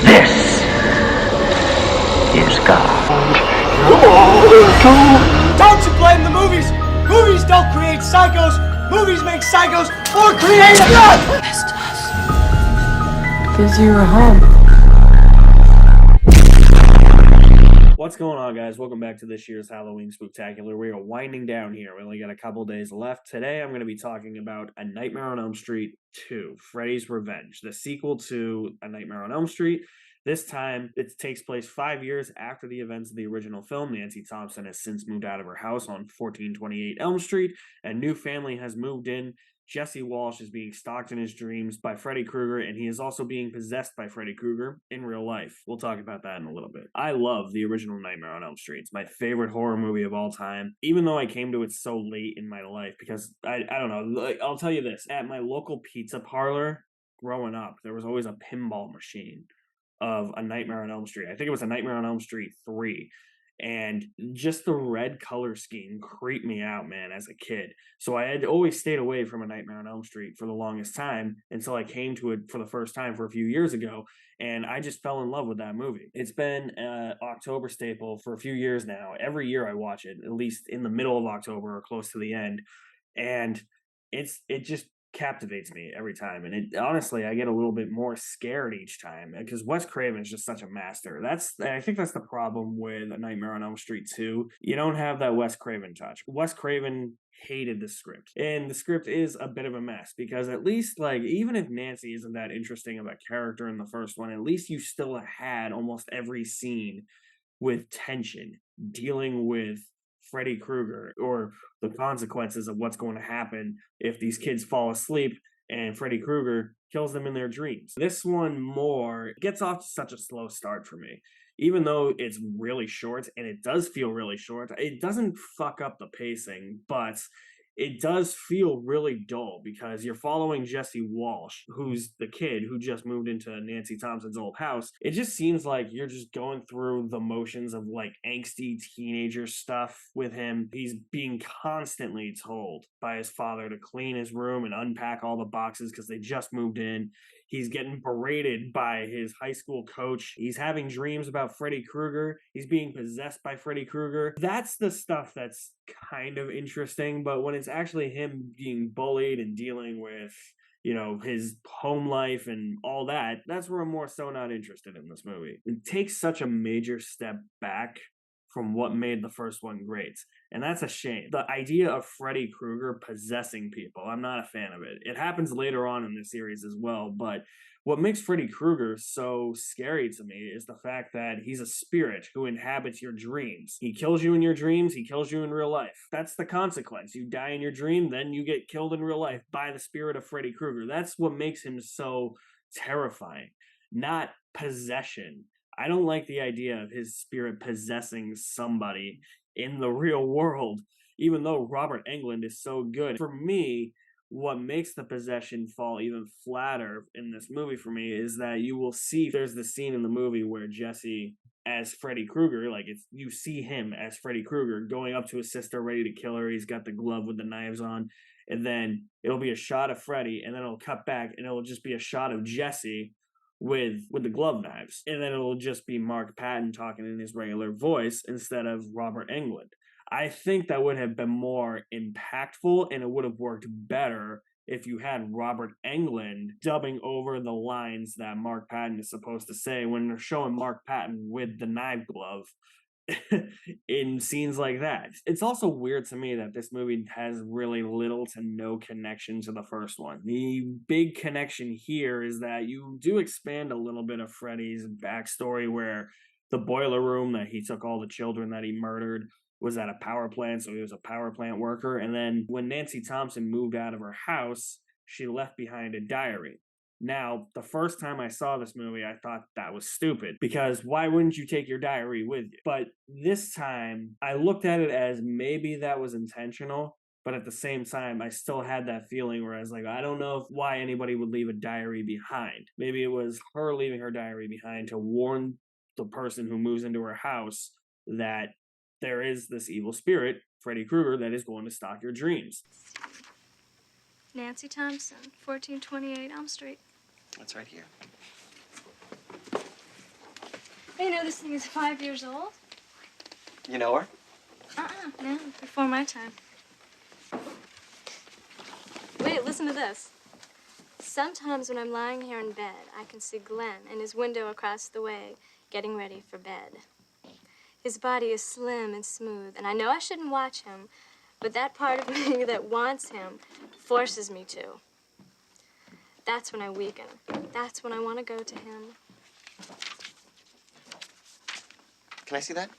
This is God. Don't you blame the movies! Movies don't create psychos! Movies make psychos or create God! Because you were home. What's going on, guys? Welcome back to this year's Halloween Spooktacular. We are winding down here. We only got a couple days left. Today, I'm going to be talking about A Nightmare on Elm Street 2, Freddy's Revenge, the sequel to A Nightmare on Elm Street. This time, it takes place 5 years after the events of the original film. Nancy Thompson has since moved out of her house on 1428 Elm Street. A new family has moved in. Jesse Walsh is being stalked in his dreams by Freddy Krueger, and he is also being possessed by Freddy Krueger in real life. We'll talk about that in a little bit. I love the original Nightmare on Elm Street. It's my favorite horror movie of all time, even though I came to it so late in my life, because I don't know, like, I'll tell you this. At my local pizza parlor growing up, there was always a pinball machine of A Nightmare on Elm Street. I think it was A Nightmare on Elm Street 3. And just the red color scheme creeped me out, man, as a kid. So I had always stayed away from A Nightmare on Elm Street for the longest time until I came to it for the first time for a few years ago. And I just fell in love with that movie. It's been an October staple for a few years now. Every year I watch it, at least in the middle of October or close to the end. And it just captivates me every time, and it honestly, I get a little bit more scared each time because Wes Craven is just such a master. I think that's the problem with A Nightmare on Elm Street 2. You don't have that Wes Craven touch. Wes Craven hated the script, and the script is a bit of a mess because at least, like, even if Nancy isn't that interesting of a character in the first one, at least you still had almost every scene with tension, dealing with Freddy Krueger or the consequences of what's going to happen if these kids fall asleep and Freddy Krueger kills them in their dreams. This one more gets off to such a slow start for me. Even though it's really short, and it does feel really short, it doesn't fuck up the pacing, but it does feel really dull because you're following Jesse Walsh, who's the kid who just moved into Nancy Thompson's old house. It just seems like you're just going through the motions of like angsty teenager stuff with him. He's being constantly told by his father to clean his room and unpack all the boxes because they just moved in. He's getting berated by his high school coach. He's having dreams about Freddy Krueger. He's being possessed by Freddy Krueger. That's the stuff that's kind of interesting, but when it's actually him being bullied and dealing with, you know, his home life and all that, that's where I'm more so not interested in this movie. It takes such a major step back from what made the first one great. And that's a shame. The idea of Freddy Krueger possessing people, I'm not a fan of it. It happens later on in the series as well, but what makes Freddy Krueger so scary to me is the fact that he's a spirit who inhabits your dreams. He kills you in your dreams, he kills you in real life. That's the consequence. You die in your dream, then you get killed in real life by the spirit of Freddy Krueger. That's what makes him so terrifying, not possession. I don't like the idea of his spirit possessing somebody in the real world, even though Robert Englund is so good. For me, what makes the possession fall even flatter in this movie for me is that you will see there's the scene in the movie where Jesse as Freddy Krueger, like you see him as Freddy Krueger going up to his sister ready to kill her. He's got the glove with the knives on, and then it'll be a shot of Freddy, and then it'll cut back and it'll just be a shot of Jesse with the glove knives, and then it'll just be Mark Patton talking in his regular voice instead of Robert Englund. I think that would have been more impactful, and it would have worked better if you had Robert Englund dubbing over the lines that Mark Patton is supposed to say when they're showing Mark Patton with the knife glove in scenes like that. It's also weird to me that this movie has really little to no connection to the first one. The big connection here is that you do expand a little bit of Freddy's backstory, where the boiler room that he took all the children that he murdered was at a power plant, so he was a power plant worker. And then when Nancy Thompson moved out of her house, she left behind a diary. Now, the first time I saw this movie, I thought that was stupid, because why wouldn't you take your diary with you? But this time, I looked at it as maybe that was intentional, but at the same time, I still had that feeling where I was like, I don't know why anybody would leave a diary behind. Maybe it was her leaving her diary behind to warn the person who moves into her house that there is this evil spirit, Freddy Krueger, that is going to stalk your dreams. Nancy Thompson, 1428 Elm Street. That's right here. you know this thing is 5 years old? You know her? No, before my time. Wait, listen to this. Sometimes when I'm lying here in bed, I can see Glenn in his window across the way, getting ready for bed. His body is slim and smooth, and I know I shouldn't watch him, but that part of me that wants him forces me to. That's when I weaken. That's when I want to go to him. Can I see that?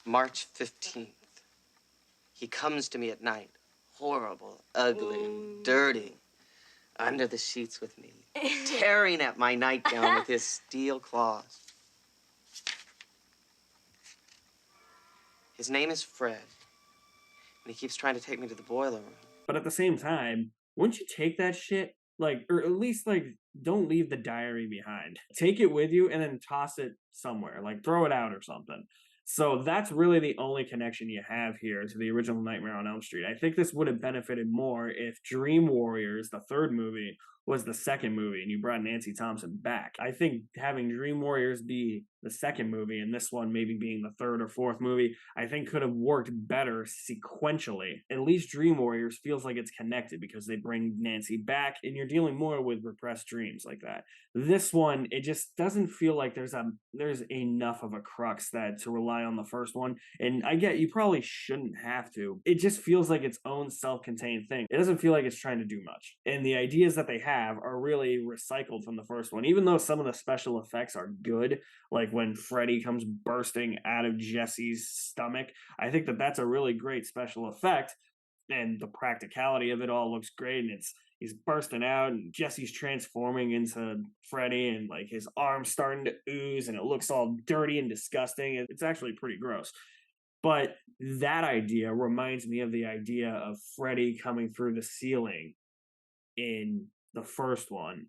March 15th. He comes to me at night. Horrible, ugly, dirty. Under the sheets with me. Tearing at my nightgown with his steel claws. His name is Fred. And he keeps trying to take me to the boiler room. But at the same time, wouldn't you take that shit? Like, or at least, like, don't leave the diary behind. Take it with you and then toss it somewhere. Like, throw it out or something. So that's really the only connection you have here to the original Nightmare on Elm Street. I think this would have benefited more if Dream Warriors, the third movie, was the second movie and you brought Nancy Thompson back. I think having Dream Warriors be the second movie and this one maybe being the third or fourth movie, I think could have worked better sequentially. At least Dream Warriors feels like it's connected because they bring Nancy back and you're dealing more with repressed dreams like that. This one, it just doesn't feel like there's enough of a crux that to rely on the first one. And I get you probably shouldn't have to. It just feels like its own self-contained thing. It doesn't feel like it's trying to do much. And the ideas that they have are really recycled from the first one. Even though some of the special effects are good, like when Freddy comes bursting out of Jesse's stomach, I think that that's a really great special effect. And the practicality of it all looks great. And he's bursting out and Jesse's transforming into Freddy and like his arm's starting to ooze and it looks all dirty and disgusting. It's actually pretty gross. But that idea reminds me of the idea of Freddy coming through the ceiling in the first one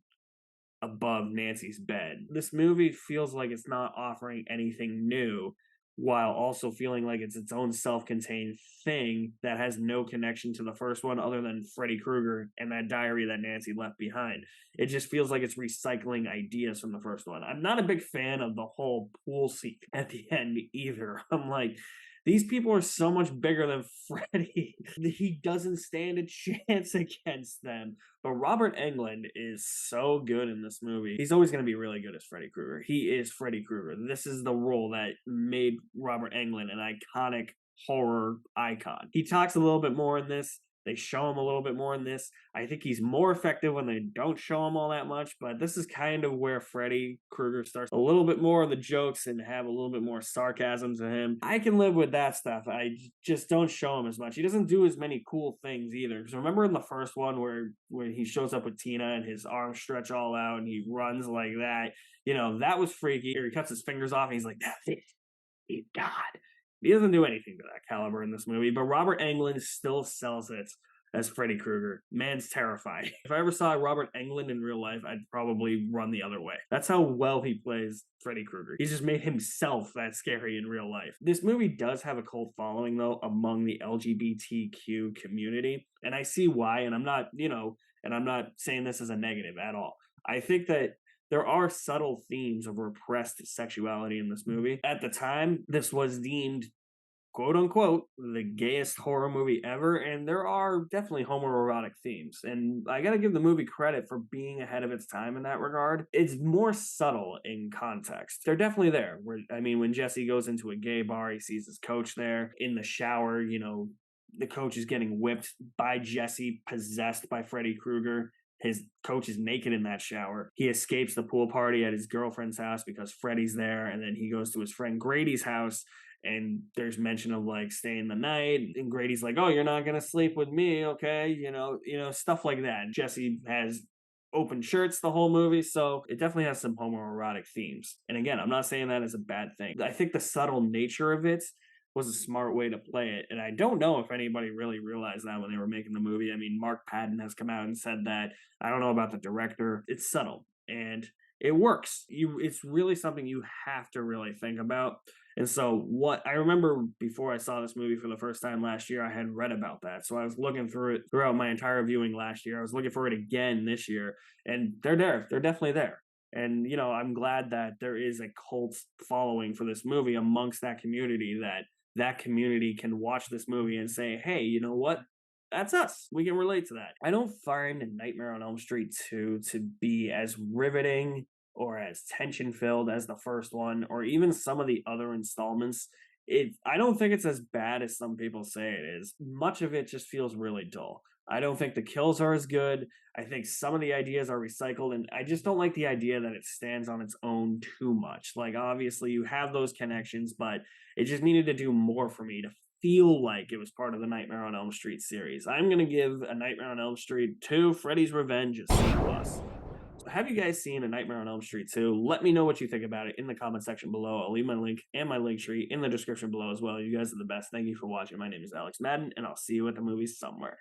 above Nancy's bed. This movie feels like it's not offering anything new while also feeling like it's its own self-contained thing that has no connection to the first one other than Freddy Krueger and that diary that Nancy left behind. It just feels like it's recycling ideas from the first one. I'm not a big fan of the whole pool scene at the end either. I'm like, these people are so much bigger than Freddy. He doesn't stand a chance against them. But Robert Englund is so good in this movie. He's always going to be really good as Freddy Krueger. He is Freddy Krueger. This is the role that made Robert Englund an iconic horror icon. He talks a little bit more in this. They show him a little bit more in this. I think he's more effective when they don't show him all that much, but this is kind of where Freddy Krueger starts a little bit more of the jokes and have a little bit more sarcasm to him. I can live with that stuff. I just don't show him as much. He doesn't do as many cool things either. Because remember in the first one where he shows up with Tina and his arms stretch all out and he runs like that, you know, that was freaky. Or he cuts his fingers off and he's like, that's it. He's God. He doesn't do anything to that caliber in this movie, but Robert Englund still sells it as Freddy Krueger. Man's terrifying. If I ever saw Robert Englund in real life, I'd probably run the other way. That's how well he plays Freddy Krueger. He's just made himself that scary in real life. This movie does have a cult following, though, among the LGBTQ community, and I see why, and I'm not, and I'm not saying this as a negative at all. I think that there are subtle themes of repressed sexuality in this movie. At the time, this was deemed, quote unquote, the gayest horror movie ever, and there are definitely homoerotic themes. And I gotta give the movie credit for being ahead of its time in that regard. It's more subtle in context. They're definitely there. When Jesse goes into a gay bar, he sees his coach there. In the shower, the coach is getting whipped by Jesse, possessed by Freddy Krueger. His coach is naked in that shower. He escapes the pool party at his girlfriend's house because Freddy's there, and then he goes to his friend Grady's house, and there's mention of like staying the night, and Grady's like, "Oh, you're not gonna sleep with me, okay?" Stuff like that. Jesse has open shirts the whole movie, so it definitely has some homoerotic themes. And again, I'm not saying that as a bad thing. I think the subtle nature of it was a smart way to play it. And I don't know if anybody really realized that when they were making the movie. I mean, Mark Patton has come out and said that. I don't know about the director. It's subtle and it works. It's really something you have to really think about. And so what I remember before I saw this movie for the first time last year, I had read about that. So I was looking through it throughout my entire viewing last year. I was looking for it again this year, and they're there. They're definitely there. And, I'm glad that there is a cult following for this movie amongst that community, that community can watch this movie and say, hey, you know what? That's us. We can relate to that. I don't find Nightmare on Elm Street 2 to be as riveting or as tension filled as the first one, or even some of the other installments. I don't think it's as bad as some people say it is. Much of it just feels really dull. I don't think the kills are as good. I think some of the ideas are recycled, and I just don't like the idea that it stands on its own too much. Like, obviously, you have those connections, but it just needed to do more for me to feel like it was part of the Nightmare on Elm Street series. I'm going to give A Nightmare on Elm Street 2 Freddy's Revenge a C+. Have you guys seen A Nightmare on Elm Street 2? Let me know what you think about it in the comment section below. I'll leave my link and my link tree in the description below as well. You guys are the best. Thank you for watching. My name is Alex Madden, and I'll see you at the movies somewhere.